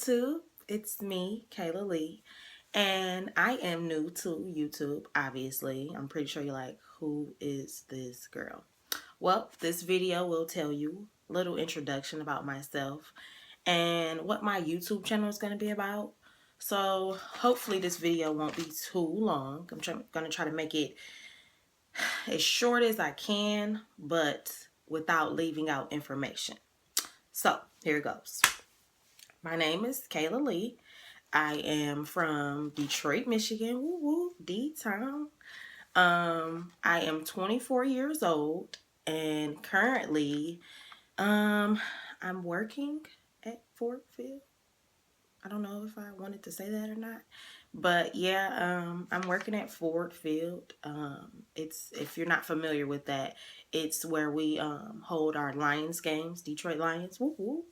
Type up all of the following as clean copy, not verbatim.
YouTube. It's me, Kayla Lee, and I am new to YouTube, obviously. I'm pretty sure you're like, who is this girl? Well, this video will tell you a little introduction about myself and what my YouTube channel is going to be about. So hopefully this video won't be too long. I'm going to try to make it as short as I can, but without leaving out information. So here it goes. My name is Kayla Lee. I am from Detroit, Michigan. Woo woo, D-Town. I am 24 years old, and currently, I'm working at Fort Field. I don't know if I wanted to say that or not, but yeah, I'm working at Ford Field. It's, if you're not familiar with that, it's where we hold our Lions games, Detroit Lions. Woo woo.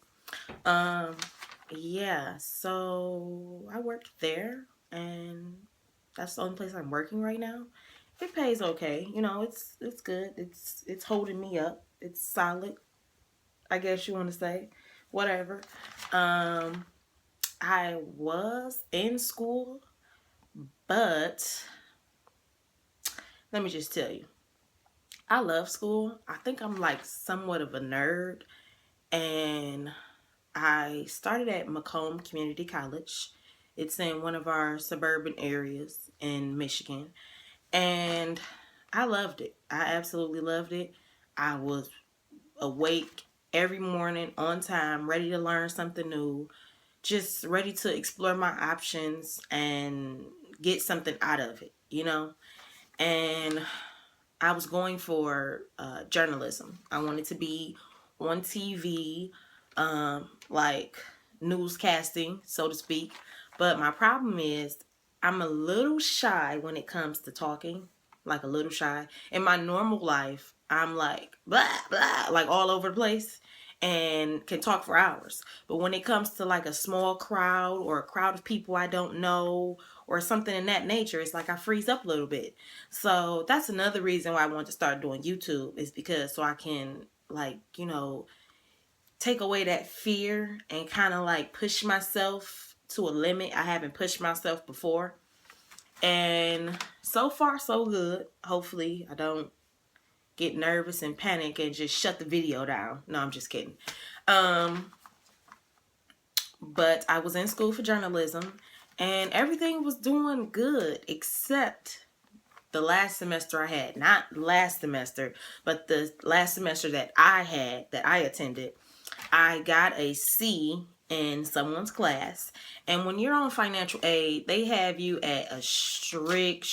Yeah, so I worked there, and that's the only place I'm working right now. It pays okay, you know. It's good. It's holding me up. It's solid, I guess you want to say, whatever. I was in school, but let me just tell you, I love school. I think I'm like somewhat of a nerd, and I started at Macomb Community College. It's in one of our suburban areas in Michigan, and I loved it. I absolutely loved it. I was awake every morning, on time, ready to learn something new, just ready to explore my options and get something out of it, you know? And I was going for journalism. I wanted to be on TV, like newscasting, so to speak. But my problem is I'm a little shy when it comes to talking, like a little shy. In my normal life, I'm like blah, blah, like all over the place and can talk for hours. But when it comes to like a small crowd or a crowd of people I don't know or something in that nature, it's like I freeze up a little bit. So that's another reason why I want to start doing YouTube, is because so I can, like, you know, take away that fear and kind of like push myself to a limit I haven't pushed myself before. And so far so good. Hopefully I don't get nervous and panic and just shut the video down. No, I'm just kidding. But I was in school for journalism, and everything was doing good except the last semester I had. Not last semester, but the last semester that I attended. I got a C in someone's class. And when you're on financial aid, they have you at a strict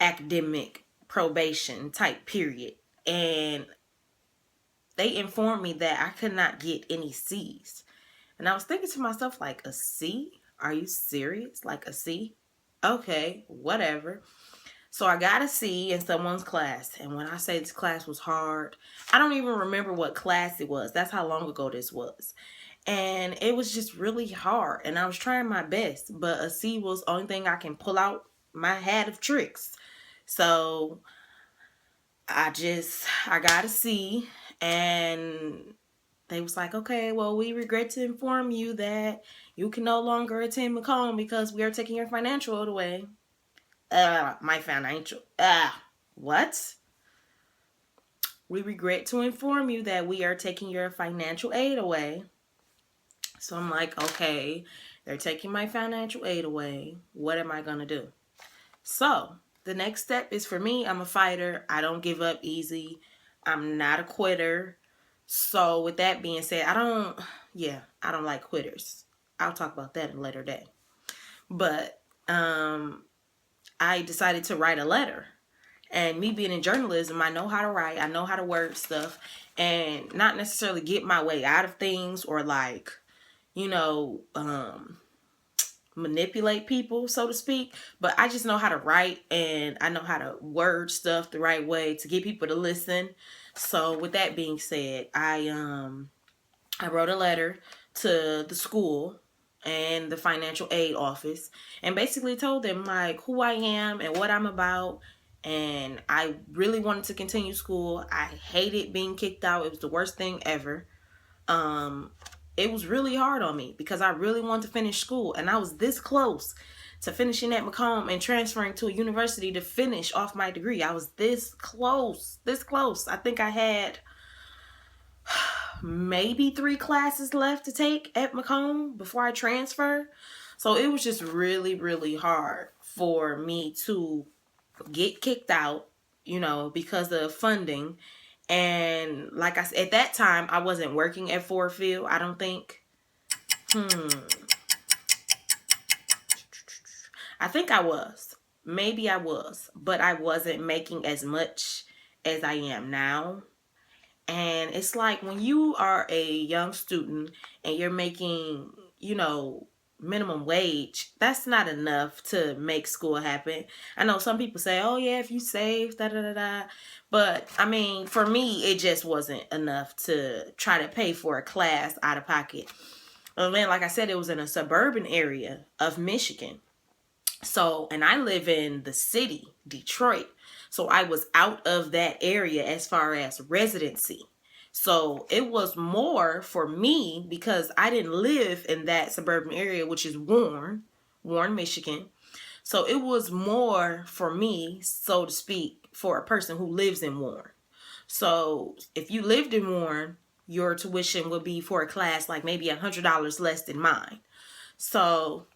academic probation type period. And they informed me that I could not get any C's. And I was thinking to myself, like, a C? Are you serious? Like a C? Okay, whatever. So I got a C in someone's class. And when I say this class was hard, I don't even remember what class it was. That's how long ago this was. And it was just really hard. And I was trying my best. But a C was the only thing I can pull out my hat of tricks. So I got a C. And they was like, okay, well, we regret to inform you that you can no longer attend Macomb because we are taking your financial aid away. My financial, what? We regret to inform you that we are taking your financial aid away. So I'm like, okay, they're taking my financial aid away. What am I going to do? So the next step is, for me, I'm a fighter. I don't give up easy. I'm not a quitter. So with that being said, I don't like quitters. I'll talk about that in a later day. But I decided to write a letter. And me being in journalism, I know how to write. I know how to word stuff and not necessarily get my way out of things or like, you know, manipulate people, so to speak. But I just know how to write, and I know how to word stuff the right way to get people to listen. So with that being said, I wrote a letter to the school and the financial aid office and basically told them like who I am and what I'm about. And I really wanted to continue school. I hated being kicked out. It was the worst thing ever. it was really hard on me because I really wanted to finish school, and I was this close to finishing at Macomb and transferring to a university to finish off my degree. I was this close, this close. I think I had maybe 3 classes left to take at Macomb before I transfer. So it was just really, really hard for me to get kicked out, you know, because of funding. And like I said, at that time, I wasn't working at Ford Field, I don't think. I think I was. Maybe I was. But I wasn't making as much as I am now. And it's like when you are a young student and you're making, you know, minimum wage, that's not enough to make school happen. I know some people say, oh yeah, if you save, da da da da. But I mean, for me, it just wasn't enough to try to pay for a class out of pocket. And then, like I said, it was in a suburban area of Michigan. So, and I live in the city, Detroit. So I was out of that area as far as residency. So it was more for me because I didn't live in that suburban area, which is Warren, Michigan. So it was more for me, so to speak, for a person who lives in Warren. So if you lived in Warren, your tuition would be for a class like maybe $100 less than mine. So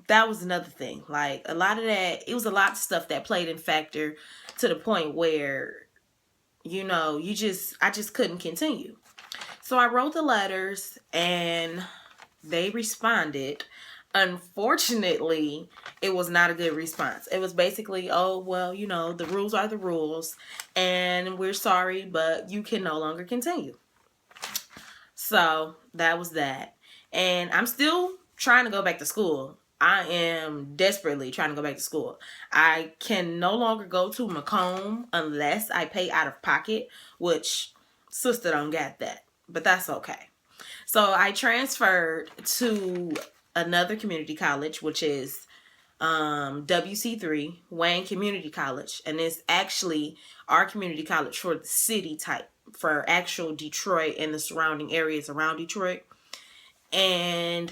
that was another thing. Like a lot of that, it was a lot of stuff that played in factor to the point where, you know, I just couldn't continue. So I wrote the letters and they responded. Unfortunately, it was not a good response. It was basically, oh, well, you know, the rules are the rules and we're sorry, but you can no longer continue. So that was that. And I'm still trying to go back to school. I am desperately trying to go back to school. I can no longer go to Macomb unless I pay out of pocket, which sister don't get that, but that's okay. So I transferred to another community college, which is WC3, Wayne Community College. And it's actually our community college for the city type, for actual Detroit and the surrounding areas around Detroit. And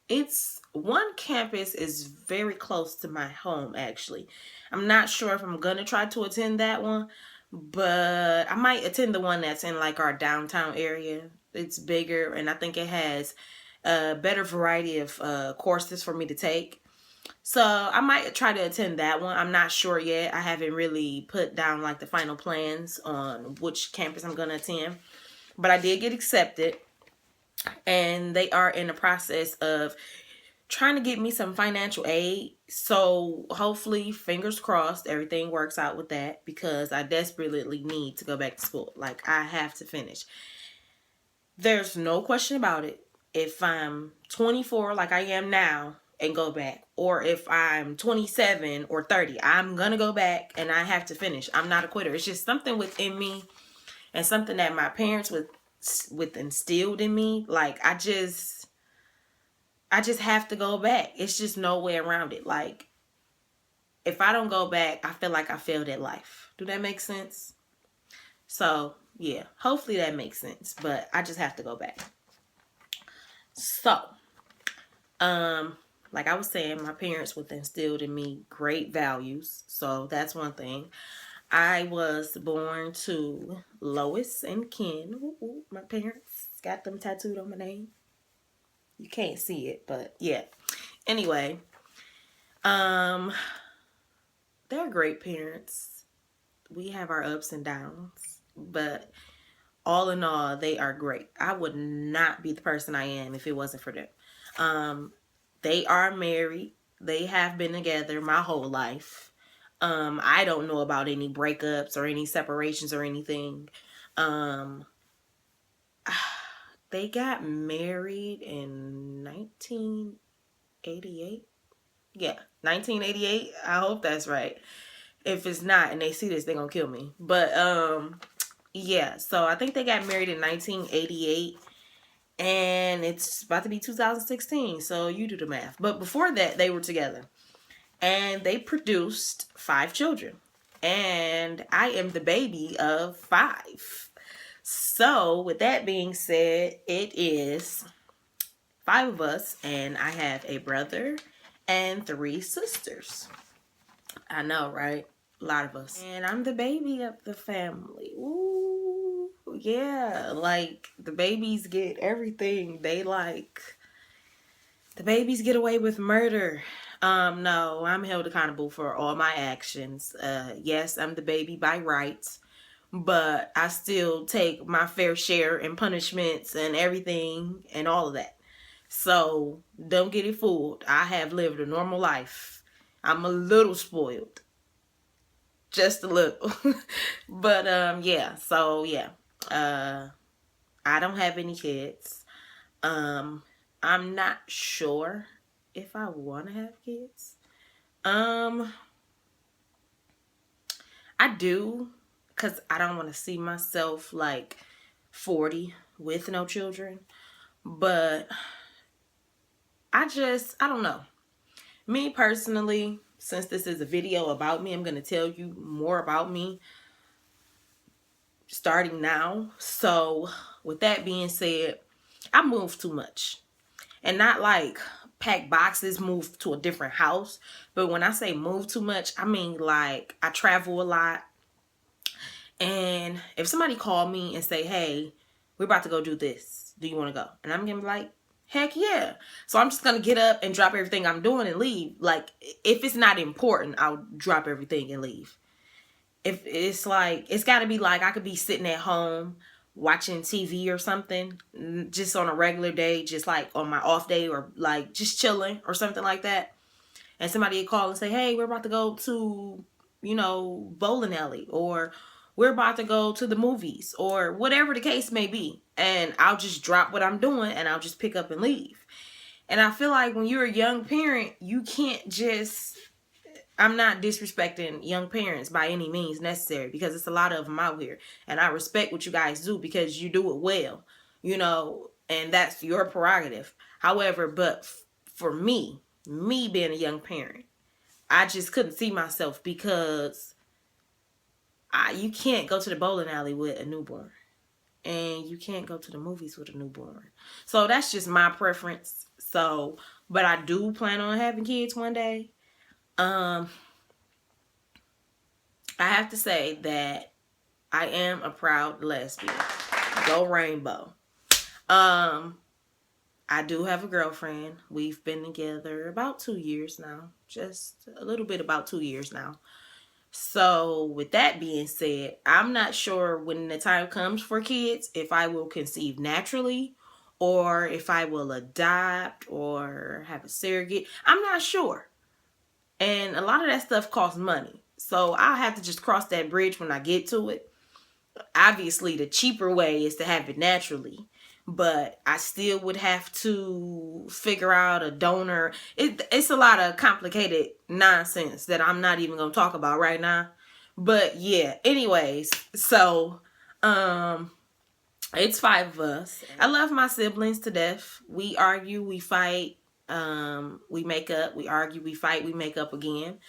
it's one campus is very close to my home, actually. I'm not sure if I'm going to try to attend that one, but I might attend the one that's in like our downtown area. It's bigger and I think it has a better variety of courses for me to take. So I might try to attend that one. I'm not sure yet. I haven't really put down like the final plans on which campus I'm going to attend. But I did get accepted. And they are in the process of trying to get me some financial aid. So hopefully, fingers crossed, everything works out with that. Because I desperately need to go back to school. Like, I have to finish. There's no question about it. If I'm 24 like I am now and go back, or if I'm 27 or 30, I'm going to go back and I have to finish. I'm not a quitter. It's just something within me and something that my parents with instilled in me. Like, I just have to go back. It's just no way around it. Like, if I don't go back, I feel like I failed at life. Do that make sense? So, yeah, hopefully that makes sense. But I just have to go back. So, like I was saying, my parents would instilled in me great values. So that's one thing. I was born to Lois and Ken. Ooh, my parents got them tattooed on my name. You can't see it, but yeah. Anyway, they're great parents. We have our ups and downs, but all in all, they are great. I would not be the person I am if it wasn't for them. They are married. They have been together my whole life. I don't know about any breakups or any separations or anything. They got married in 1988. Yeah, 1988. I hope that's right. If it's not and they see this, they're gonna kill me. But yeah, so I think they got married in 1988 and it's about to be 2016, so you do the math. But before that, they were together and they produced 5 children, and I am the baby of 5. So with that being said, it is 5 of us, and I have a brother and 3 sisters. I know, right? A lot of us. And I'm the baby of the family. Ooh, yeah. Like, the babies get everything. The babies get away with murder. No, I'm held accountable for all my actions. Yes, I'm the baby by rights, but I still take my fair share in punishments and everything and all of that. So don't get it fooled. I have lived a normal life. I'm a little spoiled. Just a little. But yeah, so yeah. I don't have any kids. I'm not sure if I want to have kids. I do, because I don't want to see myself like 40 with no children. But I don't know. Me personally, since this is a video about me, I'm going to tell you more about me starting now. So with that being said, I move too much. And not like pack boxes, move to a different house. But when I say move too much, I mean like I travel a lot. And if somebody called me and say, hey, we're about to go do this, do you want to go? And I'm gonna be like, heck yeah. So I'm just gonna get up and drop everything I'm doing and leave. Like, if it's not important, I'll drop everything and leave. If it's like, it's gotta be like I could be sitting at home watching TV or something, just on a regular day, just like on my off day, or like just chilling or something like that. And somebody would call and say, hey, we're about to go to, bowling alley, or we're about to go to the movies, or whatever the case may be. And I'll just drop what I'm doing and I'll just pick up and leave. And I feel like when you're a young parent, you can't just, I'm not disrespecting young parents by any means necessary, because it's a lot of them out here. And I respect what you guys do because you do it well, and that's your prerogative. However, but for me being a young parent, I just couldn't see myself, because you can't go to the bowling alley with a newborn, and you can't go to the movies with a newborn. So that's just my preference. So, but I do plan on having kids one day. I have to say that I am a proud lesbian. Go Rainbow. I do have a girlfriend. We've been together about 2 years now. Just a little bit about 2 years now. So with that being said, I'm not sure when the time comes for kids if I will conceive naturally, or if I will adopt or have a surrogate. I'm not sure. And a lot of that stuff costs money. So I'll have to just cross that bridge when I get to it. Obviously, the cheaper way is to have it naturally, but I still would have to figure out a donor. It's a lot of complicated nonsense that I'm not even going to talk about right now. But yeah, anyways, so it's 5 of us. I love my siblings to death. We argue, we fight, we make up, we argue, we fight, we make up again.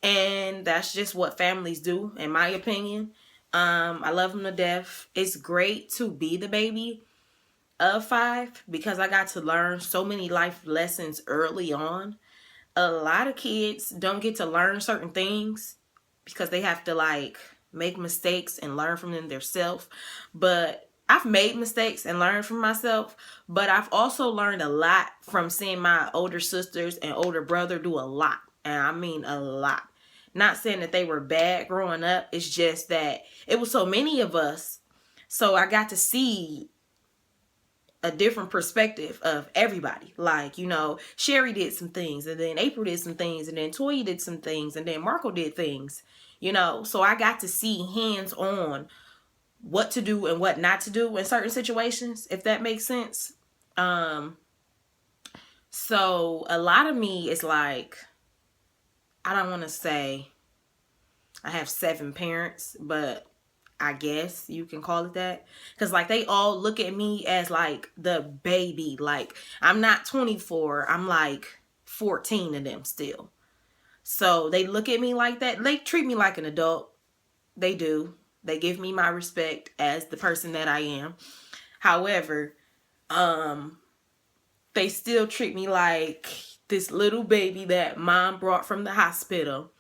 And that's just what families do, in my opinion. I love them to death. It's great to be the baby of 5, because I got to learn so many life lessons early on. A lot of kids don't get to learn certain things because they have to like make mistakes and learn from them themselves. But I've made mistakes and learned from myself, but I've also learned a lot from seeing my older sisters and older brother do a lot. And I mean a lot. Not saying that they were bad growing up. It's just that it was so many of us. So I got to see a different perspective of everybody. Like, Sherry did some things, and then April did some things, and then Toya did some things, and then Marco did things, So I got to see hands-on what to do and what not to do in certain situations, if that makes sense. So a lot of me is like, I don't want to say I have 7 parents, but I guess you can call it that. Because like they all look at me as like the baby. Like I'm not 24. I'm like 14 of them still. So they look at me like that. They treat me like an adult. They do. They give me my respect as the person that I am. However, they still treat me like this little baby that mom brought from the hospital.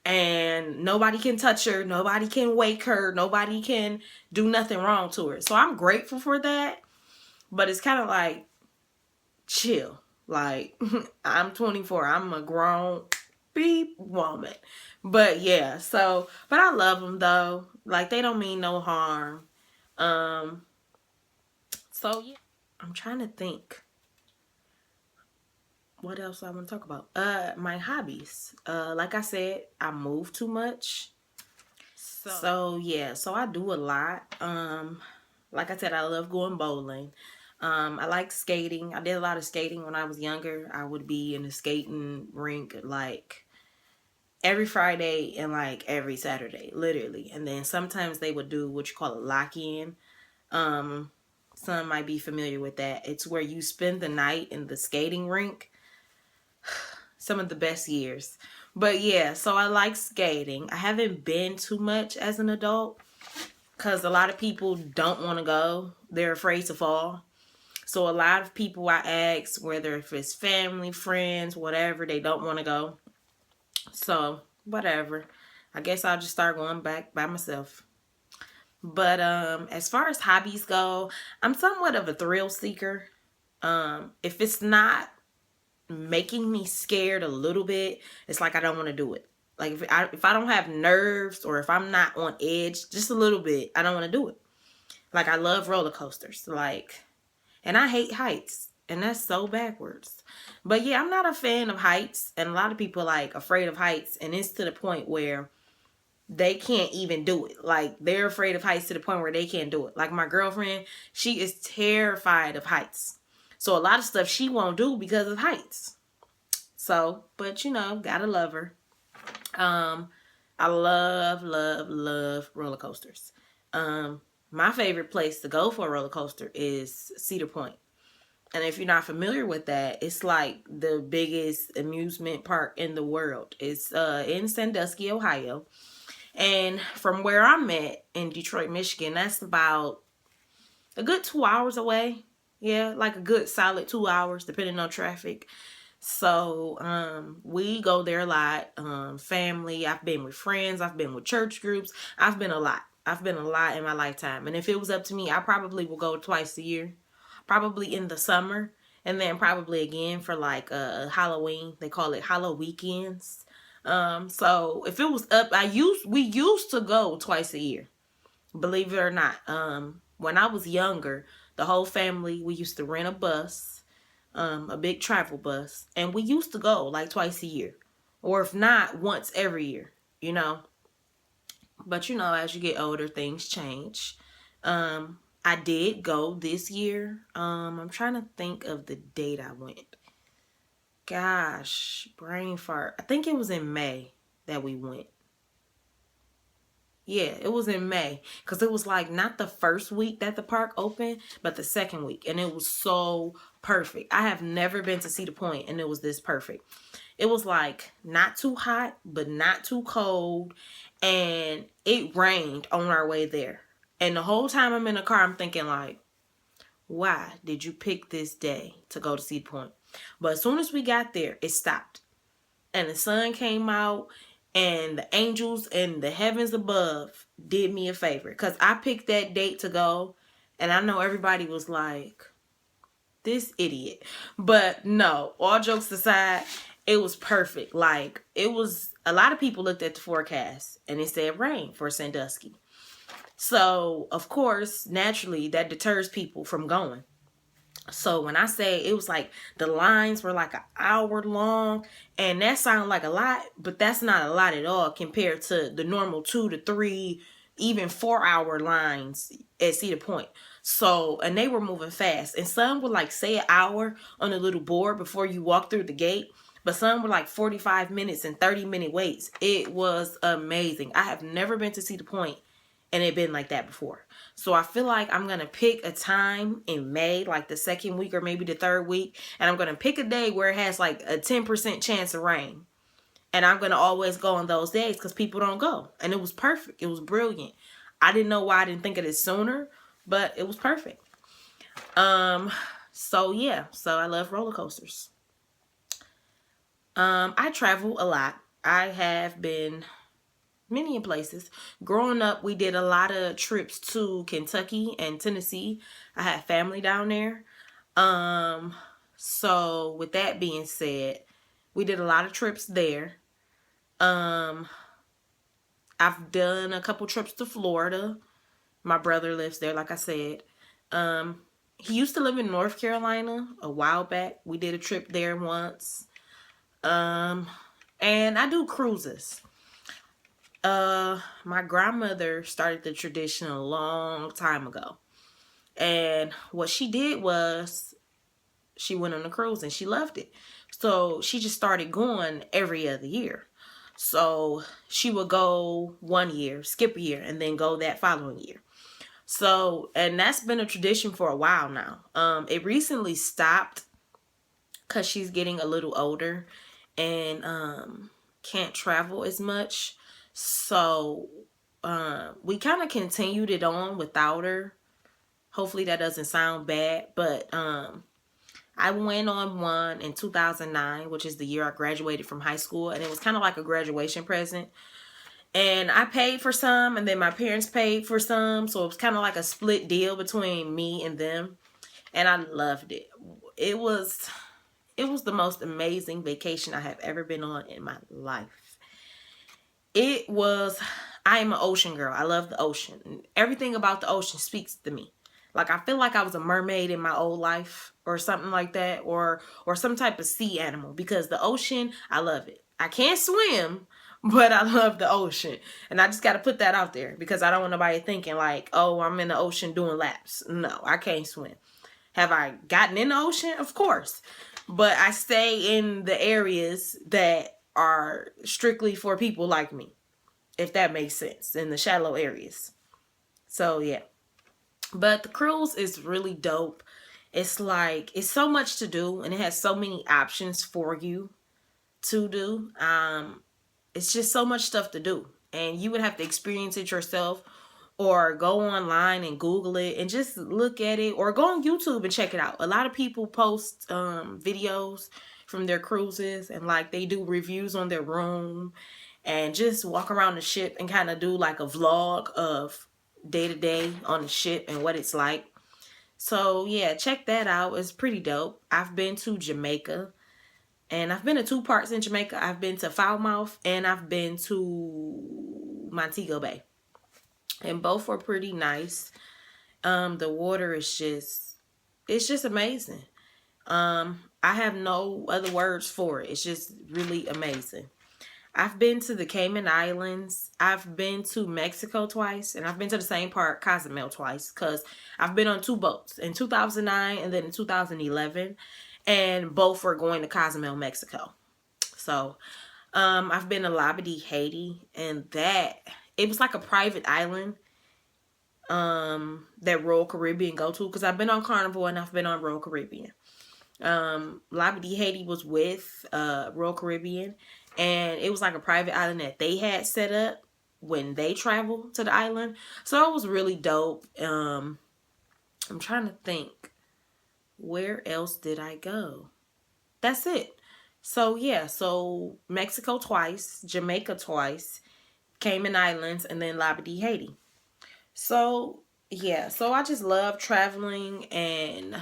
And nobody can touch her. Nobody can wake her. Nobody can do nothing wrong to her. So I'm grateful for that. But it's kind of like, chill. Like, I'm 24. I'm a grown beep woman. But yeah, so, but I love them though. Like, they don't mean no harm. So yeah, I'm trying to think what else I want to talk about. My hobbies. Like I said, I move too much. So yeah, so I do a lot. Like I said, I love going bowling. I like skating. I did a lot of skating when I was younger. I would be in the skating rink like every Friday and like every Saturday, literally. And then sometimes they would do what you call a lock-in. Some might be familiar with that. It's where you spend the night in the skating rink. Some of the best years. But yeah, so I like skating. I haven't been too much as an adult because a lot of people don't want to go. They're afraid to fall. So a lot of people I ask, whether if it's family, friends, whatever, they don't want to go. So whatever. I guess I'll just start going back by myself. But as far as hobbies go, I'm somewhat of a thrill seeker. If it's not making me scared a little bit, it's like I don't want to do it. Like if I don't have nerves or if I'm not on edge just a little bit, I don't want to do it. Like I love roller coasters. Like, and I hate heights. And that's so backwards. But yeah, I'm not a fan of heights. And a lot of people like afraid of heights. And it's to the point where they can't even do it. Like they're afraid of heights to the point where they can't do it. Like my girlfriend, she is terrified of heights. So a lot of stuff she won't do because of heights. So, but you know, gotta love her. I love roller coasters. My favorite place to go for a roller coaster is Cedar Point. And if you're not familiar with that, it's like the biggest amusement park in the world. It's in Sandusky, Ohio. And from where I'm at in Detroit, Michigan, that's about a good 2 hours away. Yeah, like a good solid 2 hours, depending on traffic. So we go there a lot. Family, I've been with friends, I've been with church groups. I've been a lot. I've been a lot in my lifetime. And if it was up to me, I probably will go twice a year. Probably in the summer. And then probably again for like Halloween. They call it Hallow weekends. So if it was up, we used to go twice a year. Believe it or not. When I was younger, the whole family, we used to rent a bus, a big travel bus, and we used to go like twice a year, or if not, once every year, you know. But you know, as you get older, things change. I did go this year. I'm trying to think of the date I went. Gosh, brain fart. I think it was in May that we went. Yeah, it was in May because it was like not the first week that the park opened, but the second week. And it was so perfect. I have never been to Cedar Point and it was this perfect. It was like not too hot, but not too cold. And it rained on our way there. And the whole time I'm in the car, I'm thinking like, why did you pick this day to go to Cedar Point? But as soon as we got there, it stopped. And the sun came out and the angels and the heavens above did me a favor. Because I picked that date to go. And I know everybody was like, this idiot. But no, all jokes aside, it was perfect. Like, it was, a lot of people looked at the forecast and it said rain for Sandusky. So, of course, naturally, that deters people from going. So when I say it was like the lines were like an hour long, and that sounded like a lot, but that's not a lot at all compared to the normal 2 to 3, even 4 hour lines at Cedar Point. So, and they were moving fast, and some would like say an hour on a little board before you walk through the gate, but some were like 45 minutes and 30-minute waits. It was amazing. I have never been to Cedar Point and it been like that before. So I feel like I'm going to pick a time in May, like the second week or maybe the third week. And I'm going to pick a day where it has like a 10% chance of rain. And I'm going to always go on those days because people don't go. And it was perfect. It was brilliant. I didn't know why I didn't think of this sooner, but it was perfect. So yeah, so I love roller coasters. I travel a lot. I have been many places. Growing up, we did a lot of trips to Kentucky and Tennessee. I had family down there. Um, so with that being said, we did a lot of trips there. Um, I've done a couple trips to Florida. My brother lives there, like I said. Um, he used to live in North Carolina a while back. We did a trip there once. Um, and I do cruises. My grandmother started the tradition a long time ago. And what she did was she went on a cruise and she loved it. So she just started going every other year. So she would go one year, skip a year, and then go that following year. So, and that's been a tradition for a while now. It recently stopped because she's getting a little older and can't travel as much. So we kind of continued it on without her. Hopefully that doesn't sound bad, but I went on one in 2009, which is the year I graduated from high school, and it was kind of like a graduation present. And I paid for some, and then my parents paid for some, so it was kind of like a split deal between me and them, and I loved it. It was the most amazing vacation I have ever been on in my life. It was, I am an ocean girl. I love the ocean. Everything about the ocean speaks to me. Like, I feel like I was a mermaid in my old life or something like that, or some type of sea animal, because the ocean, I love it. I can't swim, but I love the ocean. And I just got to put that out there because I don't want nobody thinking like, oh, I'm in the ocean doing laps. No, I can't swim. Have I gotten in the ocean? Of course. But I stay in the areas that are strictly for people like me, if that makes sense, in the shallow areas. So, yeah. But the cruise is really dope. It's like, it's so much to do, and it has so many options for you to do. It's just so much stuff to do, and you would have to experience it yourself, or go online and Google it and just look at it, or go on YouTube and check it out. A lot of people post videos from their cruises, and like they do reviews on their room and just walk around the ship and kind of do like a vlog of day to day on the ship and what it's like. So yeah, check that out. It's pretty dope. I've been to Jamaica, and I've been to two parts in Jamaica. I've been to Falmouth and I've been to Montego Bay. And both were pretty nice. The water is it's just amazing. I have no other words for it. It's just really amazing. I've been to the Cayman Islands. I've been to Mexico twice, and I've been to the same part, Cozumel, twice, because I've been on two boats, in 2009 and then in 2011, and both were going to Cozumel, Mexico. So, I've been to Labadee, Haiti, and it was like a private island that Royal Caribbean go to, because I've been on Carnival and I've been on Royal Caribbean. Labadee, Haiti was with Royal Caribbean, and it was like a private island that they had set up when they traveled to the island. So it was really dope. I'm trying to think, where else did I go? That's it. So yeah, so Mexico twice, Jamaica twice, Cayman Islands, and then Labadee, Haiti. So yeah, so I just love traveling, and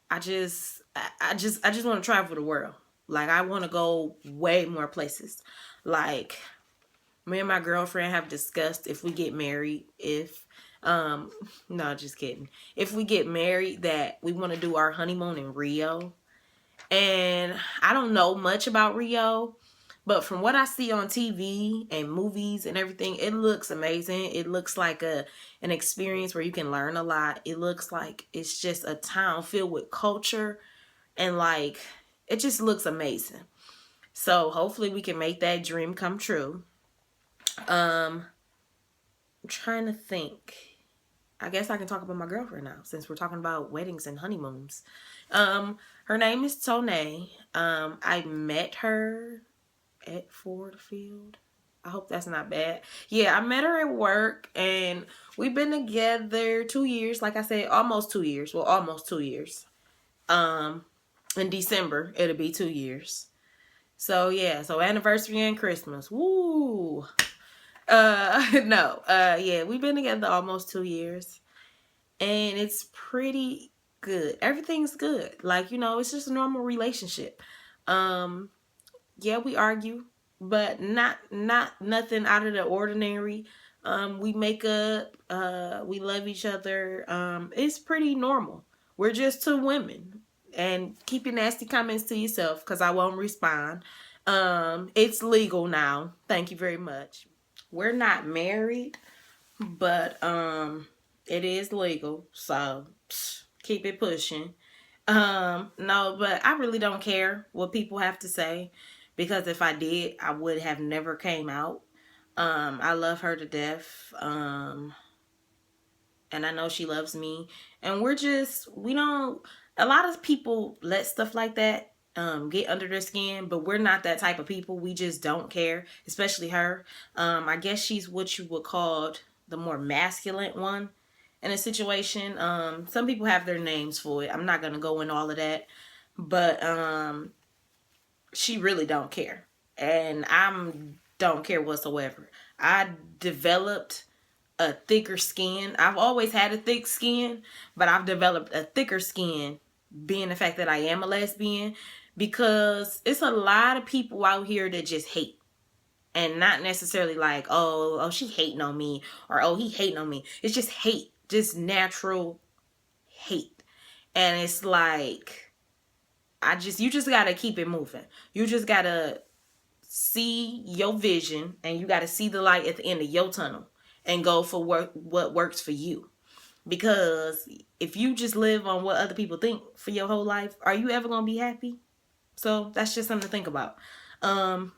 I just want to travel the world. Like, I want to go way more places. Like, me and my girlfriend have discussed, if we get married, no, just kidding. If we get married, that we want to do our honeymoon in Rio. And I don't know much about Rio, but from what I see on TV and movies and everything, it looks amazing. It looks like an experience where you can learn a lot. It looks like it's just a town filled with culture, and like, it just looks amazing. So hopefully we can make that dream come true. I'm trying to think. I guess I can talk about my girlfriend now, since we're talking about weddings and honeymoons. Her name is Tone. I met her at Ford Field. I hope that's not bad. Yeah, I met her at work, and we've been together 2 years. Like I said, almost 2 years. Well, almost 2 years. Um, in December, it'll be 2 years. So yeah, so anniversary and Christmas. Woo. No. Yeah, we've been together almost 2 years, and it's pretty good. Everything's good. Like, it's just a normal relationship. Um, yeah, we argue, but not nothing out of the ordinary. We make up, we love each other. It's pretty normal. We're just two women. And keep your nasty comments to yourself, because I won't respond. It's legal now. Thank you very much. We're not married, but it is legal, so keep it pushing. No, but I really don't care what people have to say, because if I did, I would have never came out. I love her to death. And I know she loves me. And we don't, a lot of people let stuff like that get under their skin, but we're not that type of people. We just don't care, especially her. I guess she's what you would call the more masculine one in a situation. Some people have their names for it. I'm not going to go in all of that, but she really don't care. And I don't care whatsoever. I developed a thicker skin. I've always had a thick skin, but I've developed a thicker skin being the fact that I am a lesbian, because it's a lot of people out here that just hate, and not necessarily like, oh, she hating on me, or oh, he hating on me. It's just hate, just natural hate. And it's like, you just gotta keep it moving. You just gotta see your vision, and you gotta see the light at the end of your tunnel, and go for what works for you. Because if you just live on what other people think for your whole life, are you ever gonna be happy? So that's just something to think about. And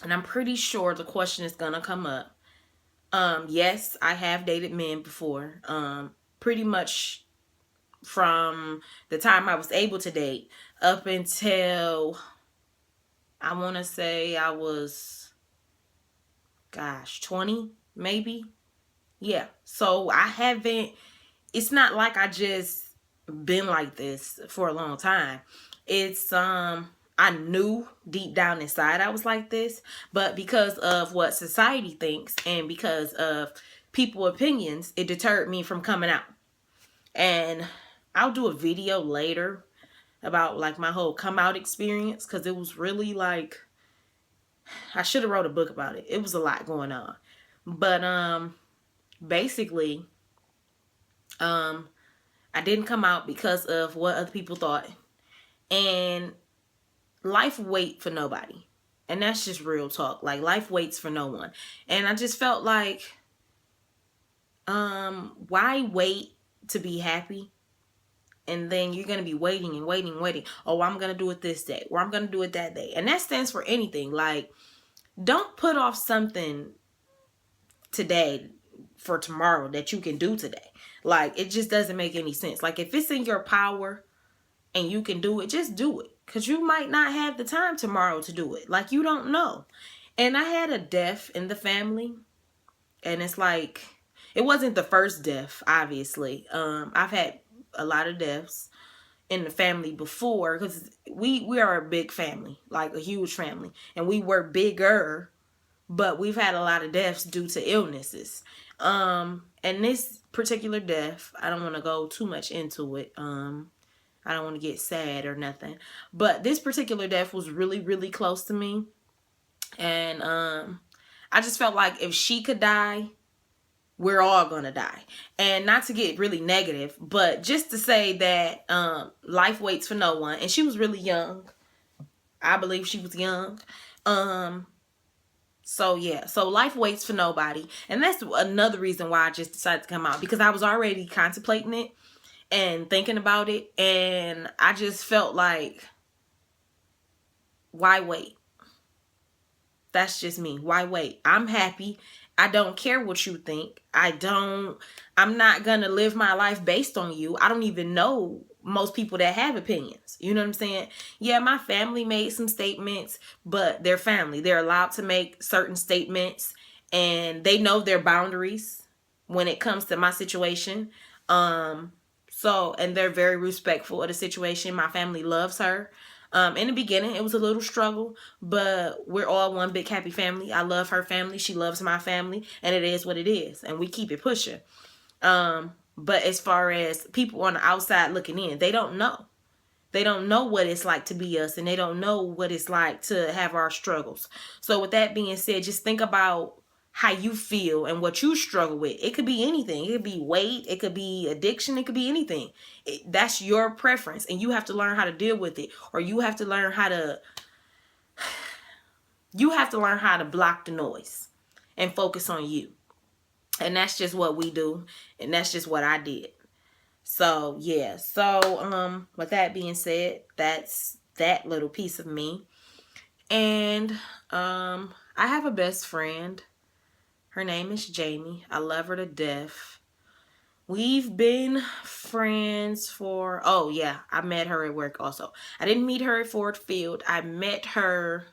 I'm pretty sure the question is gonna come up. Yes, I have dated men before. Pretty much from the time I was able to date up until, I want to say I was, 20 maybe. Yeah. So it's not like I just been like this for a long time. It's, I knew deep down inside I was like this, but because of what society thinks and because of people's opinions, it deterred me from coming out. And I'll do a video later about like my whole come out experience, because it was really like, I should have wrote a book about it. It was a lot going on. But basically, I didn't come out because of what other people thought. And life wait for nobody. And that's just real talk. Like, life waits for no one. And I just felt like, why wait to be happy? And then you're going to be waiting and waiting and waiting. Oh, I'm going to do it this day, or I'm going to do it that day. And that stands for anything. Like, don't put off something today for tomorrow that you can do today. Like, it just doesn't make any sense. Like, if it's in your power and you can do it, just do it. Because you might not have the time tomorrow to do it. Like, you don't know. And I had a death in the family. And it's like, it wasn't the first death, obviously. I've had a lot of deaths in the family before, because we are a big family, like a huge family, and we were bigger, but we've had a lot of deaths due to illnesses. And this particular death, I don't want to go too much into it. I don't want to get sad or nothing, but this particular death was really, really close to me. And I just felt like if she could die, we're all gonna die. And not to get really negative, but just to say that life waits for no one. And she was really young. I believe she was young. So yeah, so life waits for nobody. And that's another reason why I just decided to come out, because I was already contemplating it and thinking about it. And I just felt like, why wait? That's just me. Why wait? I'm happy. I don't care what you think. I'm not going to live my life based on you. I don't even know most people that have opinions. You know what I'm saying? Yeah, my family made some statements, but they're family. They're allowed to make certain statements, and they know their boundaries when it comes to my situation. And they're very respectful of the situation. My family loves her. In the beginning, it was a little struggle, but we're all one big happy family. I love her family. She loves my family, and it is what it is, and we keep it pushing. But as far as people on the outside looking in, they don't know. They don't know what it's like to be us, and they don't know what it's like to have our struggles. So with that being said, just think about how you feel and what you struggle with. It could be anything. It could be weight. It could be addiction. It could be anything. That's your preference, and you have to learn how to deal with it, or you have to learn how to block the noise and focus on you. And that's just what we do, and that's just what I did. So yeah. So with that being said, that's that little piece of me. And I have a best friend. Her name is Jamie. I love her to death. We've been friends for, oh yeah, I met her at work also. I didn't meet her at Ford Field. I met her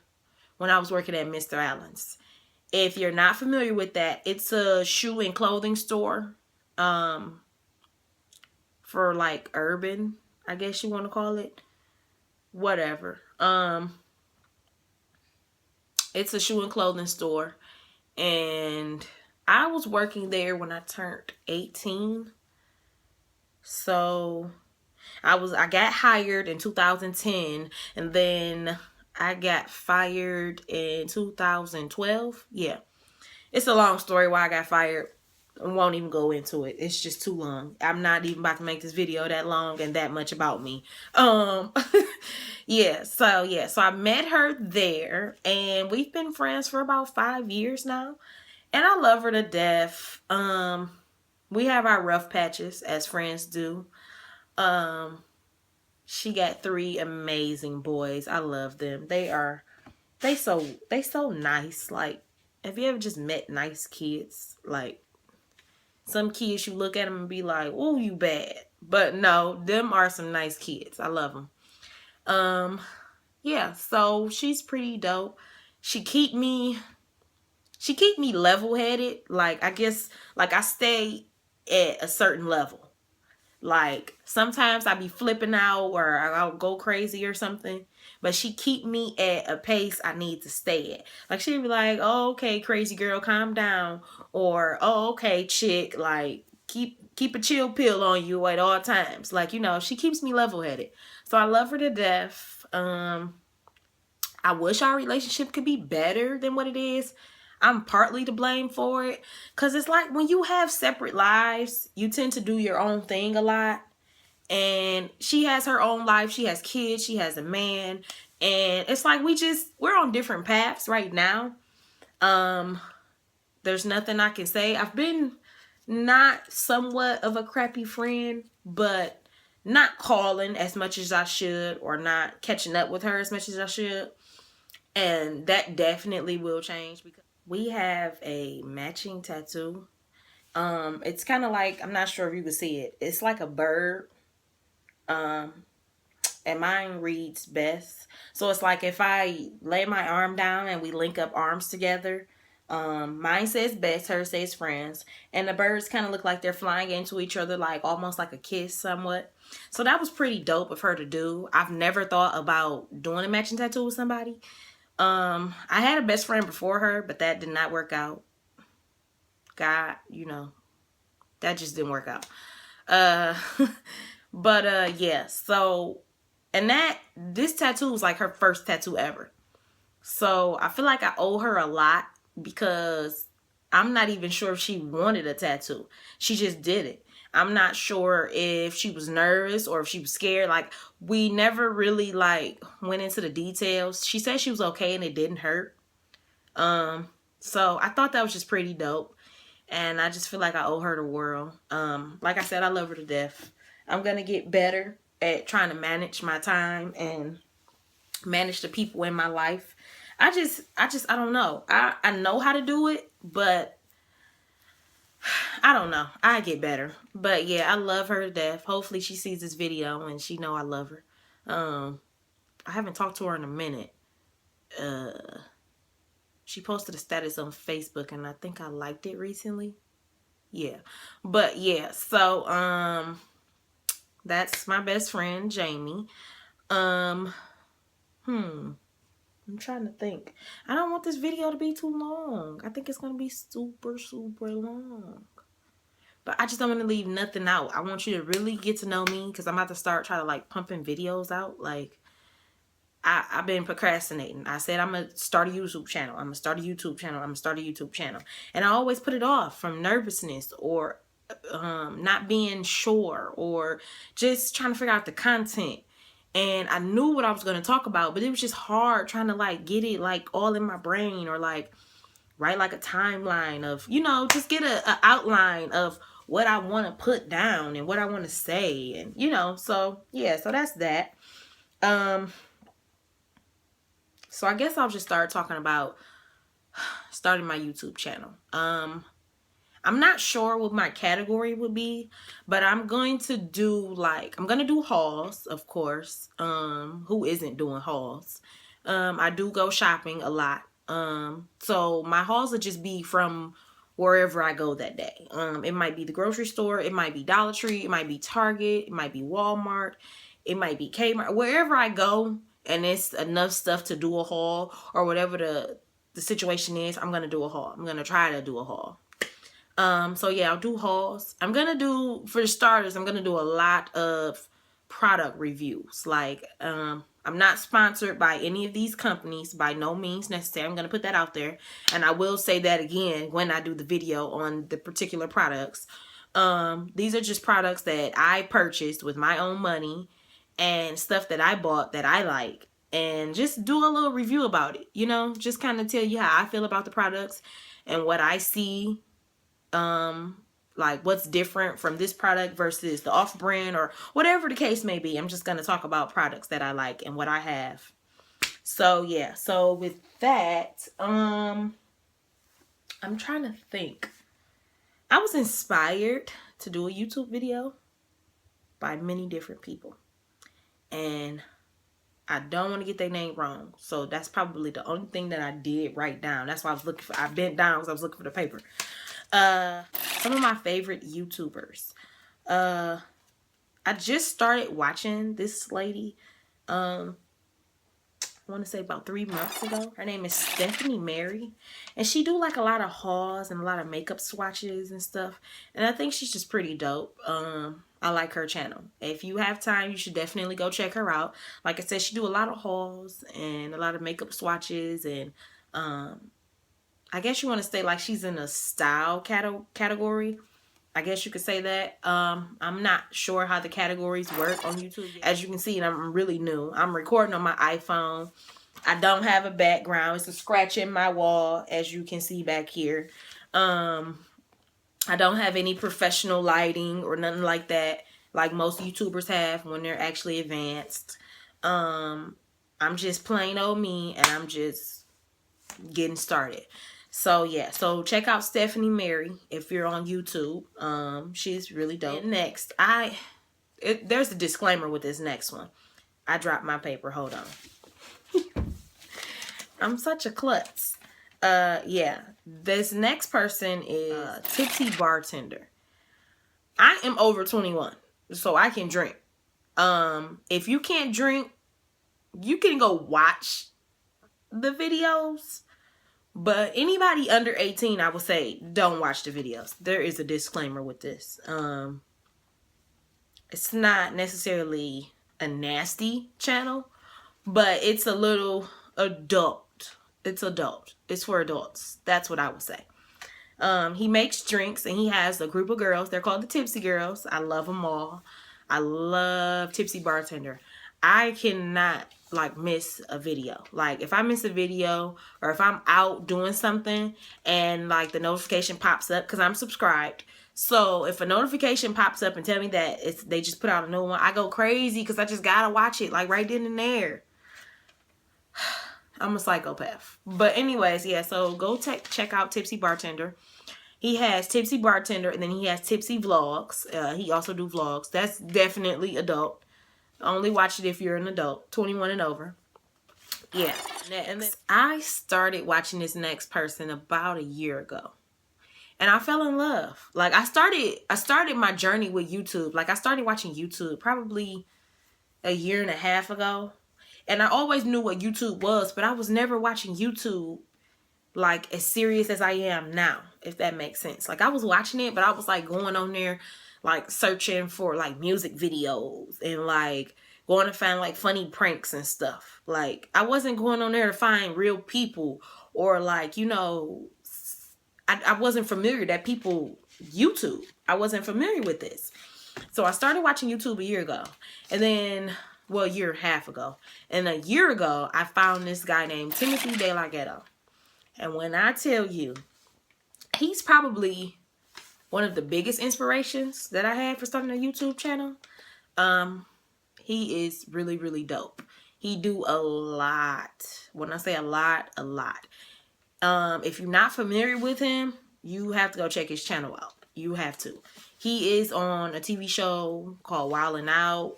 when I was working at Mr. Allen's. If you're not familiar with that, it's a shoe and clothing store. For like urban, I guess you want to call it. Whatever. It's a shoe and clothing store. And I was working there when I turned 18. So I got hired in 2010, and then I got fired in 2012. Yeah. It's a long story why I got fired. I won't even go into it. It's just too long. I'm not even about to make this video that long and that much about me. Yeah, so I met her there, and we've been friends for about 5 years now, and I love her to death. We have our rough patches, as friends do. She got 3 amazing boys. I love them. They so nice. Like, have you ever just met nice kids? Like, some kids, you look at them and be like, "Oh, you bad." But no, them are some nice kids. I love them. Yeah, so she's pretty dope. She keep me level-headed. Like, I guess, like, I stay at a certain level. Like, sometimes I be flipping out or I'll go crazy or something. But she keep me at a pace I need to stay at. Like, she'd be like, "Oh, okay, crazy girl, calm down." Or, "Oh, okay, chick, like, keep a chill pill on you at all times." Like, you know, she keeps me level-headed. So I love her to death. I wish our relationship could be better than what it is. I'm partly to blame for it. Because it's like when you have separate lives, you tend to do your own thing a lot. And she has her own life. She has kids. She has a man. And it's like we're on different paths right now. There's nothing I can say. I've been not somewhat of a crappy friend, but not calling as much as I should, or not catching up with her as much as I should. And that definitely will change, because we have a matching tattoo. It's kind of like, I'm not sure if you can see it. It's like a bird. And mine reads Beth. So it's like if I lay my arm down and we link up arms together, mine says Beth, hers says friends, and the birds kind of look like they're flying into each other, like almost like a kiss somewhat. So that was pretty dope of her to do. I've never thought about doing a matching tattoo with somebody. I had a best friend before her, but that did not work out. God, you know, that just didn't work out. But yeah, so, and this tattoo was like her first tattoo ever. So I feel like I owe her a lot, because I'm not even sure if she wanted a tattoo. She just did it. I'm not sure if she was nervous or if she was scared. Like, we never really like went into the details. She said she was okay and it didn't hurt. So I thought that was just pretty dope. And I just feel like I owe her the world. Like I said, I love her to death. I'm going to get better at trying to manage my time and manage the people in my life. I don't know. I know how to do it, but I don't know. I get better. But yeah, I love her to death. Hopefully she sees this video and she know I love her. I haven't talked to her in a minute. She posted a status on Facebook and I think I liked it recently. Yeah. But yeah, so that's my best friend, Jamie. I'm trying to think. I don't want this video to be too long. I think it's gonna be super, super long. But I just don't want to leave nothing out. I want you to really get to know me because I'm about to start trying to like pumping videos out. Like I've been procrastinating. I said I'm going to start a YouTube channel. I'm going to start a YouTube channel. I'm going to start a YouTube channel. And I always put it off from nervousness or not being sure or just trying to figure out the content. And I knew what I was going to talk about, but it was just hard trying to like get it like all in my brain or like write like a timeline of, you know, just get a outline of what I want to put down and what I want to say. And, you know, so yeah, so that's that. So I guess I'll just start talking about starting my YouTube channel. I'm not sure what my category would be, but I'm going to do hauls, of course. Who isn't doing hauls? I do go shopping a lot. So my hauls will just be from wherever I go that day. It might be the grocery store, it might be Dollar Tree, it might be Target, it might be Walmart, it might be Kmart. Wherever I go and it's enough stuff to do a haul or whatever the situation is, I'm gonna do a haul. I'm gonna try to do a haul. So yeah, I'll do hauls. I'm gonna do, for starters, I'm gonna do a lot of product reviews. Like, I'm not sponsored by any of these companies, by no means necessary. I'm gonna put that out there, and I will say that again when I do the video on the particular products. These are just products that I purchased with my own money and stuff that I bought that I like, and just do a little review about it, you know, just kind of tell you how I feel about the products and what I see, like what's different from this product versus the off-brand or whatever the case may be. I'm just going to talk about products that I like and what I have. So yeah, so with that, I'm trying to think. I was inspired to do a YouTube video by many different people, and I don't want to get their name wrong. So that's probably the only thing that I did write down. That's why I was looking for, I bent down because I was looking for the paper. Some of my favorite YouTubers. I just started watching this lady, I want to say about 3 months ago. Her name is Stephanie Mary, and she do like a lot of hauls and a lot of makeup swatches and stuff, and I think she's just pretty dope. I like her channel. If you have time, you should definitely go check her out. Like I said, she do a lot of hauls and a lot of makeup swatches, and I guess you want to say like she's in a style category. I guess you could say that. I'm not sure how the categories work on YouTube. As you can see, I'm really new. I'm recording on my iPhone. I don't have a background. It's a scratch in my wall, as you can see back here. I don't have any professional lighting or nothing like that, like most YouTubers have when they're actually advanced. I'm just plain old me, and I'm just getting started. So yeah, so check out Stephanie Mary if you're on YouTube. She's really dope. And next, there's a disclaimer with this next one. I dropped my paper. Hold on. I'm such a klutz. Yeah, this next person is Tipsy Bartender. I am over 21, so I can drink. If you can't drink, you can go watch the videos. But anybody under 18, I would say, don't watch the videos. There is a disclaimer with this. It's not necessarily a nasty channel, but it's a little adult. It's adult. It's for adults. That's what I would say. He makes drinks, and he has a group of girls. They're called the Tipsy Girls. I love them all. I love Tipsy Bartender. I cannot like miss a video. Like if I miss a video, or if I'm out doing something and like the notification pops up, because I'm subscribed. So if a notification pops up and tell me that they just put out a new one, I go crazy because I just gotta watch it like right then and there. I'm a psychopath. But anyways, yeah, so go check out Tipsy Bartender. He has Tipsy Bartender, and then he has Tipsy Vlogs. He also do vlogs. That's definitely adult. Only watch it if you're an adult, 21 and over. Yeah. And then I started watching this next person about a year ago. And I fell in love. Like I started my journey with YouTube. Like I started watching YouTube probably a year and a half ago. And I always knew what YouTube was, but I was never watching YouTube like as serious as I am now, if that makes sense. Like I was watching it, but I was like going on there like searching for like music videos and like going to find like funny pranks and stuff. Like I wasn't going on there to find real people or like, you know, I wasn't familiar that people YouTube. I wasn't familiar with this. So I started watching YouTube a year ago. And then, well, a year and a half ago. And a year ago, I found this guy named Timothy De La Ghetto. And when I tell you, he's probably one of the biggest inspirations that I had for starting a YouTube channel. He is really, really dope. He do a lot. When I say a lot, a lot. If you're not familiar with him, you have to go check his channel out. You have to. He is on a TV show called Wild 'N Out.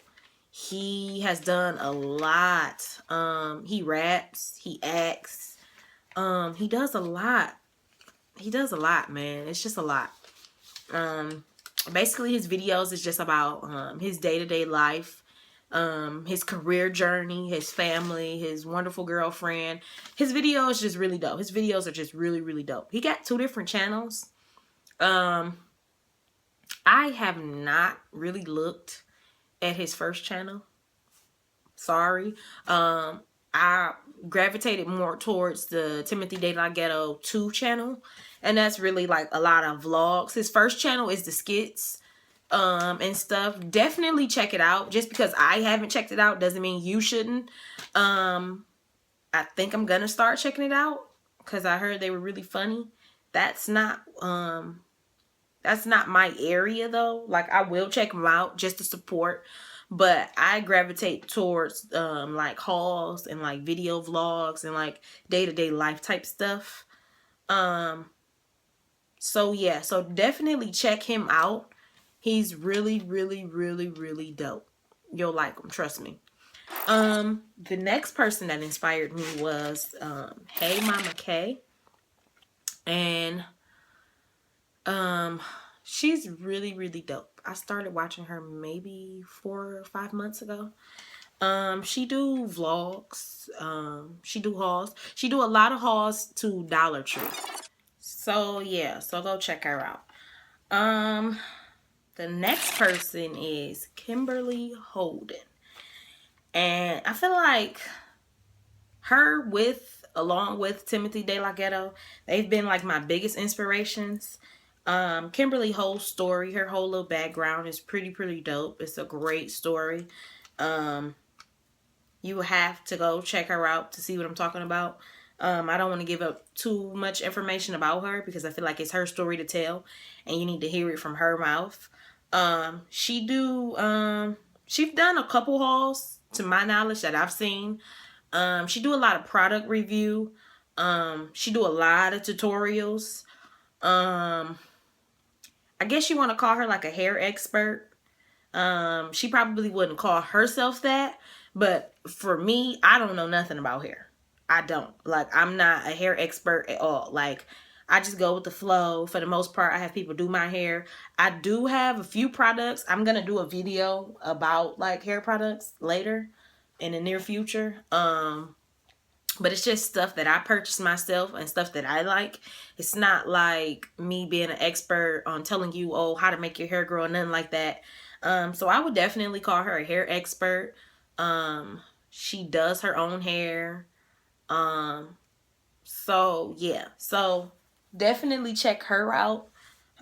He has done a lot. He raps. He acts. He does a lot. He does a lot, man. It's just a lot. Basically his videos is just about his day-to-day life, his career journey, his family, his wonderful girlfriend. His video is just really dope. His videos are just really, really dope. He got 2 different channels. I have not really looked at his first channel. Sorry. I gravitated more towards the Timothy De La Ghetto 2 channel. And that's really like a lot of vlogs. His first channel is the skits and stuff. Definitely check it out. Just because I haven't checked it out doesn't mean you shouldn't. I think I'm gonna start checking it out because I heard they were really funny. That's not my area though. Like I will check them out just to support. But I gravitate towards like hauls and like video vlogs and like day-to-day life type stuff. So yeah, so definitely check him out. He's really, really, really, really dope. You'll like him, trust me. The next person that inspired me was Hey Mama K. And she's really, really dope. I started watching her maybe 4 or 5 months ago. She do vlogs. She do hauls. She do a lot of hauls to Dollar Tree. So yeah, so go check her out. The next person is Kimberly Holden. And I feel like her along with Timothy De La Ghetto, they've been like my biggest inspirations. Kimberly Holden's story, her whole little background is pretty dope. It's a great story. You have to go check her out to see what I'm talking about. I don't want to give up too much information about her because I feel like it's her story to tell and you need to hear it from her mouth. She's done a couple hauls to my knowledge that I've seen. She do a lot of product review. She do a lot of tutorials. I guess you want to call her like a hair expert. She probably wouldn't call herself that, but for me, I don't know nothing about hair. I don't. Like, I'm not a hair expert at all. Like, I just go with the flow. For the most part, I have people do my hair. I do have a few products. I'm going to do a video about, like, hair products later in the near future. But it's just stuff that I purchased myself and stuff that I like. It's not like me being an expert on telling you, oh, how to make your hair grow, nothing like that. So I would definitely call her a hair expert. She does her own hair. So yeah, so definitely check her out.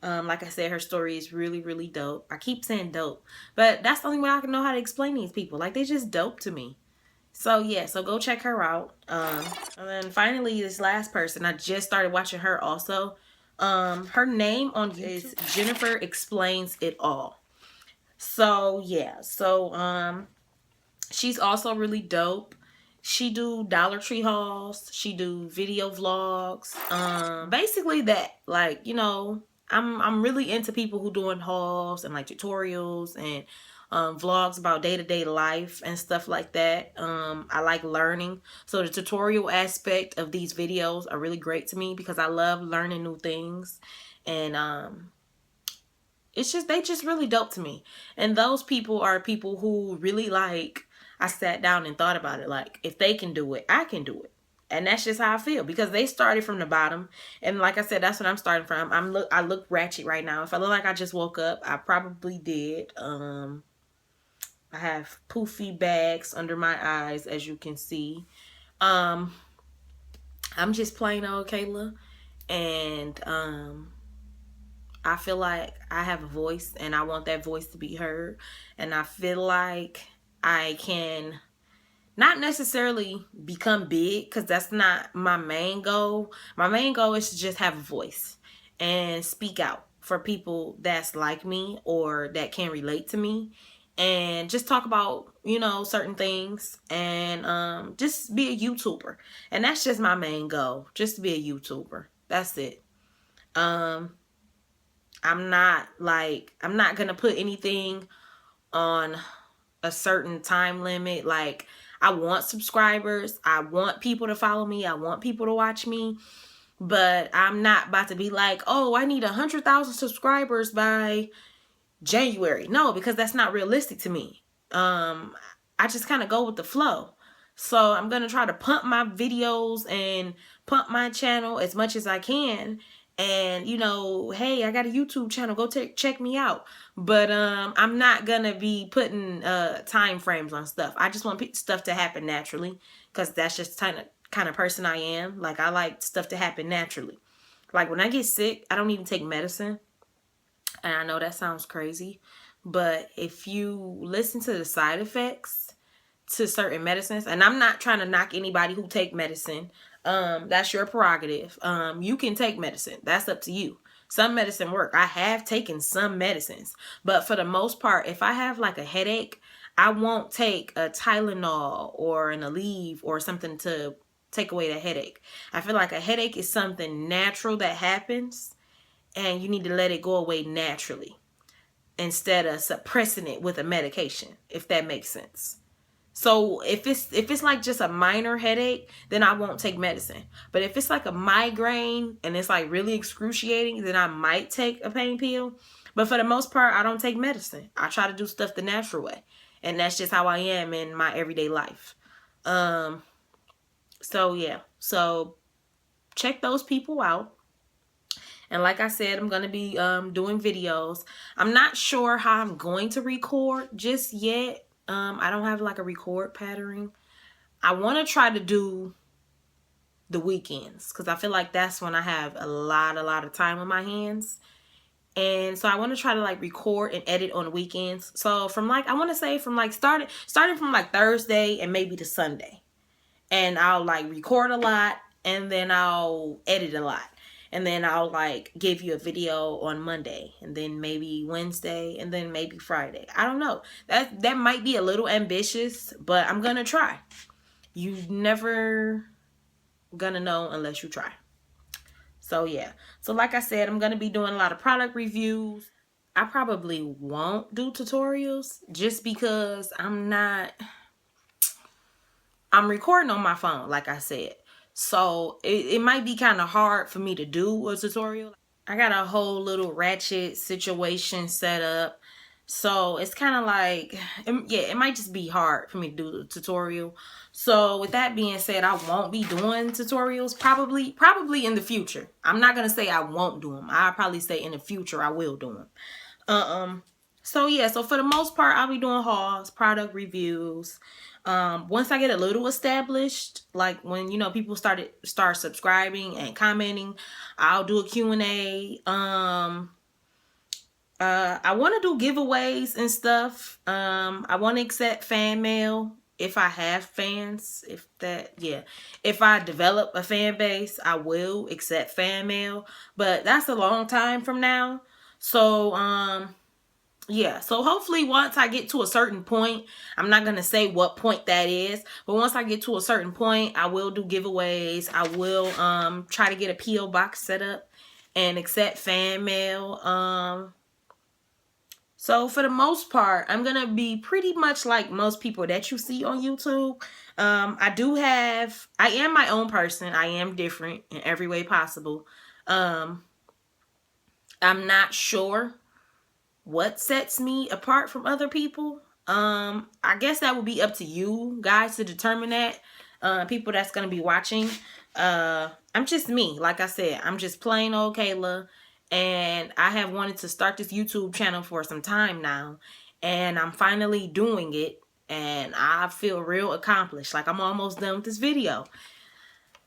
Like I said, her story is really, really dope. I keep saying dope, but that's the only way I can know how to explain these people. Like, they just dope to me. So yeah, so go check her out. And then finally, this last person, I just started watching her also. Her name on YouTube is Jennifer Explains It All. So yeah, so she's also really dope. She do Dollar Tree hauls. She do video vlogs. Basically that, like, you know, I'm really into people who doing hauls and like tutorials and vlogs about day-to-day life and stuff like that. I like learning. So the tutorial aspect of these videos are really great to me because I love learning new things. And it's just, they just really dope to me. And those people are people who really like, I sat down and thought about it. Like, if they can do it, I can do it. And that's just how I feel because they started from the bottom. And like I said, that's what I'm starting from. I look ratchet right now. If I look like I just woke up, I probably did. I have poofy bags under my eyes, as you can see. I'm just plain old Kayla. And I feel like I have a voice and I want that voice to be heard. And I feel like I can not necessarily become big because that's not my main goal. My main goal is to just have a voice and speak out for people that's like me or that can relate to me, and just talk about, you know, certain things, and just be a YouTuber. And that's just my main goal, just to be a YouTuber. That's it. I'm not gonna put anything on a certain time limit. Like, I want subscribers, I want people to follow me, I want people to watch me, but I'm not about to be like, oh, I need 100,000 subscribers by January. No, because that's not realistic to me. I just kind of go with the flow. So I'm gonna try to pump my videos and pump my channel as much as I can. And, you know, hey, I got a YouTube channel, go check me out. But I'm not gonna be putting time frames on stuff. I just want stuff to happen naturally, because that's just kind of person I am. Like, I like stuff to happen naturally. Like, when I get sick, I don't even take medicine. And I know that sounds crazy, but if you listen to the side effects to certain medicines, and I'm not trying to knock anybody who take medicine, that's your prerogative. You can take medicine, that's up to you. Some medicine work. I have taken some medicines, but for the most part, if I have like a headache, I won't take a Tylenol or an Aleve or something to take away the headache. I feel like a headache is something natural that happens, and you need to let it go away naturally instead of suppressing it with a medication, if that makes sense. So if it's like just a minor headache, then I won't take medicine. But if it's like a migraine and it's like really excruciating, then I might take a pain pill. But for the most part, I don't take medicine. I try to do stuff the natural way. And that's just how I am in my everyday life. So yeah. So check those people out. And like I said, I'm going to be doing videos. I'm not sure how I'm going to record just yet. I don't have like a record pattern. I want to try to do the weekends because I feel like that's when I have a lot of time on my hands. And so I want to try to like record and edit on the weekends. So from like, I want to say from like starting from like Thursday and maybe to Sunday. And I'll like record a lot and then I'll edit a lot. And then I'll like give you a video on Monday and then maybe Wednesday and then maybe Friday. I don't know. That might be a little ambitious, but I'm going to try. You never gonna know unless you try. So yeah. So like I said, I'm going to be doing a lot of product reviews. I probably won't do tutorials just because I'm recording on my phone, like I said. So it might be kind of hard for me to do a tutorial. I got a whole little ratchet situation set up. So it's kind of like, yeah, it might just be hard for me to do the tutorial. So with that being said, I won't be doing tutorials probably in the future. I'm not going to say I won't do them. I'll probably say in the future I will do them. So yeah, so for the most part, I'll be doing hauls, product reviews. Once I get a little established, like when, you know, people start subscribing and commenting, I'll do a Q&A. I want to do giveaways and stuff. I want to accept fan mail if I have fans. If I develop a fan base, I will accept fan mail, but that's a long time from now. So, yeah, so hopefully once I get to a certain point, I'm not going to say what point that is, but once I get to a certain point, I will do giveaways. I will try to get a P.O. box set up and accept fan mail. So for the most part, I'm going to be pretty much like most people that you see on YouTube. I am my own person. I am different in every way possible. I'm not sure what sets me apart from other people. I guess that would be up to you guys to determine that. People that's going to be watching. I'm just me. Like I said, I'm just plain old Kayla. And I have wanted to start this YouTube channel for some time now. And I'm finally doing it. And I feel real accomplished. Like I'm almost done with this video.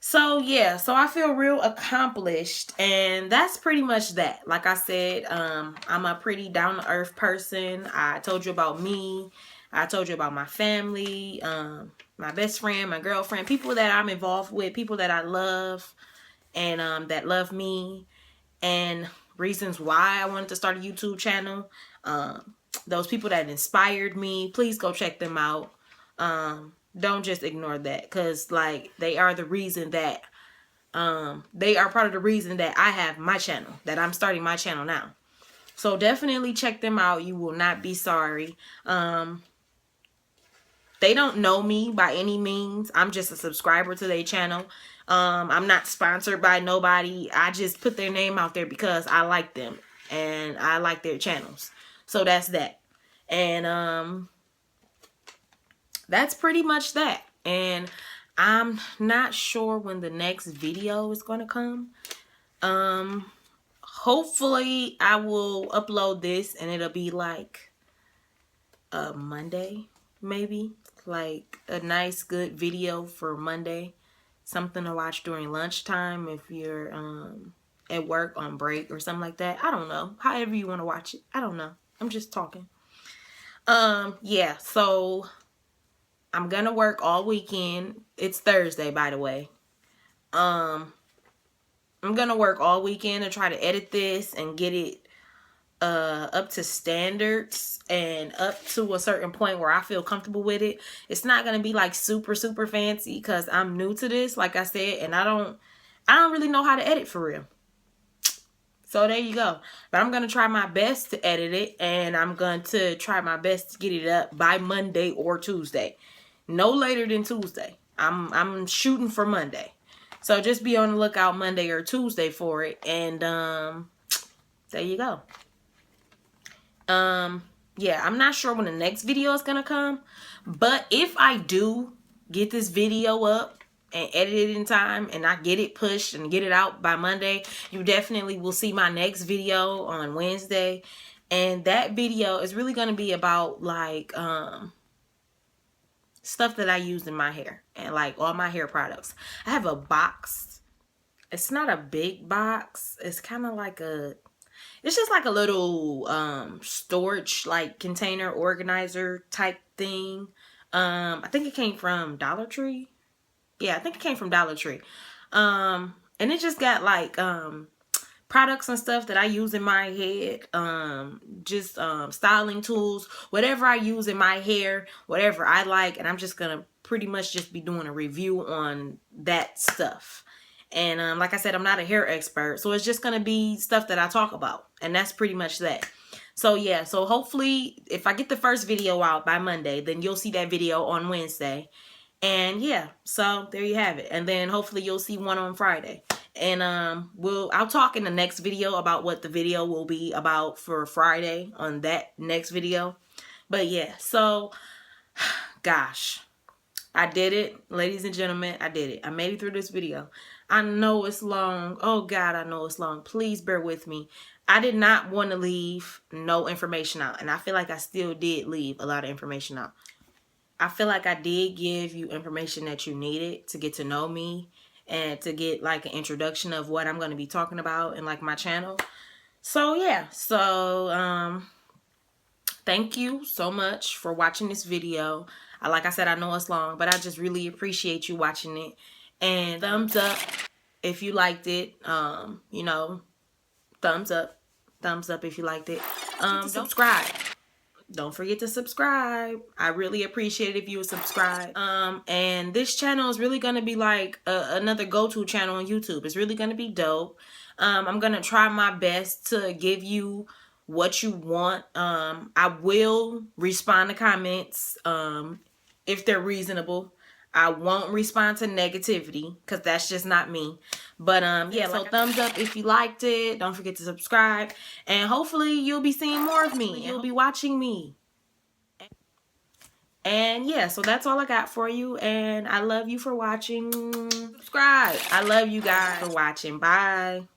So yeah, so I feel real accomplished, and that's pretty much that. Like I said, I'm a pretty down-to-earth person. I told you about me. I told you about my family, my best friend, my girlfriend, people that I'm involved with, people that I love, and that love me, and reasons why I wanted to start a YouTube channel. Those people that inspired me, please go check them out. Don't just ignore that, because like they are the reason that they are part of the reason that I have my channel, that I'm starting my channel now. So definitely check them out. You will not be sorry. They don't know me by any means. I'm just a subscriber to their channel. I'm not sponsored by nobody. I just put their name out there because I like them and I like their channels. So that's that. And that's pretty much that. And I'm not sure when the next video is going to come. Hopefully I will upload this and it'll be like a Monday, maybe. Like a nice good video for Monday. Something to watch during lunchtime if you're at work on break or something like that. I don't know. However you want to watch it. I don't know. I'm just talking. Yeah, so I'm gonna work all weekend. It's Thursday, by the way. I'm gonna work all weekend to try to edit this and get it up to standards and up to a certain point where I feel comfortable with it. It's not gonna be like super fancy because I'm new to this, like I said, and I don't really know how to edit for real. So there you go. But I'm gonna try my best to edit it, and I'm going to try my best to get it up by Monday or Tuesday. No later than Tuesday. I'm shooting for Monday. So just be on the lookout Monday or Tuesday for it. And there you go. Yeah, I'm not sure when the next video is gonna come. But if I do get this video up and edit it in time and I get it pushed and get it out by Monday, you definitely will see my next video on Wednesday. And that video is really gonna be about like stuff that I use in my hair and like all my hair products. I have a box. It's not a big box. It's kind of like it's just like a little storage like container organizer type thing. I think it came from Dollar Tree. Yeah, I think it came from Dollar Tree. And it just got like products and stuff that I use in my head, just styling tools, whatever I use in my hair, whatever I like, and I'm just gonna pretty much just be doing a review on that stuff. And like I said, I'm not a hair expert, so it's just gonna be stuff that I talk about, and that's pretty much that. So yeah, so hopefully if I get the first video out by Monday, then you'll see that video on Wednesday. And yeah, so there you have it. And then hopefully you'll see one on Friday. And I'll talk in the next video about what the video will be about for Friday on that next video. But yeah, so gosh, I did it, ladies and gentlemen. I did it. I made it through this video. I know it's long. Oh God, I know it's long. Please bear with me. I did not want to leave no information out, and I feel like I still did leave a lot of information out. I feel like I did give you information that you needed to get to know me and to get like an introduction of what I'm going to be talking about in like my channel. So yeah, so thank you so much for watching this video. Like I said, I know it's long, but I just really appreciate you watching it. And thumbs up if you liked it. You know, thumbs up if you liked it. Don't subscribe. don't forget to subscribe. I really appreciate it if you would subscribe. And this channel is really gonna be like another go-to channel on YouTube. It's really gonna be dope. I'm gonna try my best to give you what you want. I will respond to comments if they're reasonable. I won't respond to negativity because that's just not me. But yeah, so thumbs up if you liked it. Don't forget to subscribe. And hopefully you'll be seeing more of me. You'll be watching me. And yeah, so that's all I got for you. And I love you for watching. Subscribe. I love you guys for watching. Bye.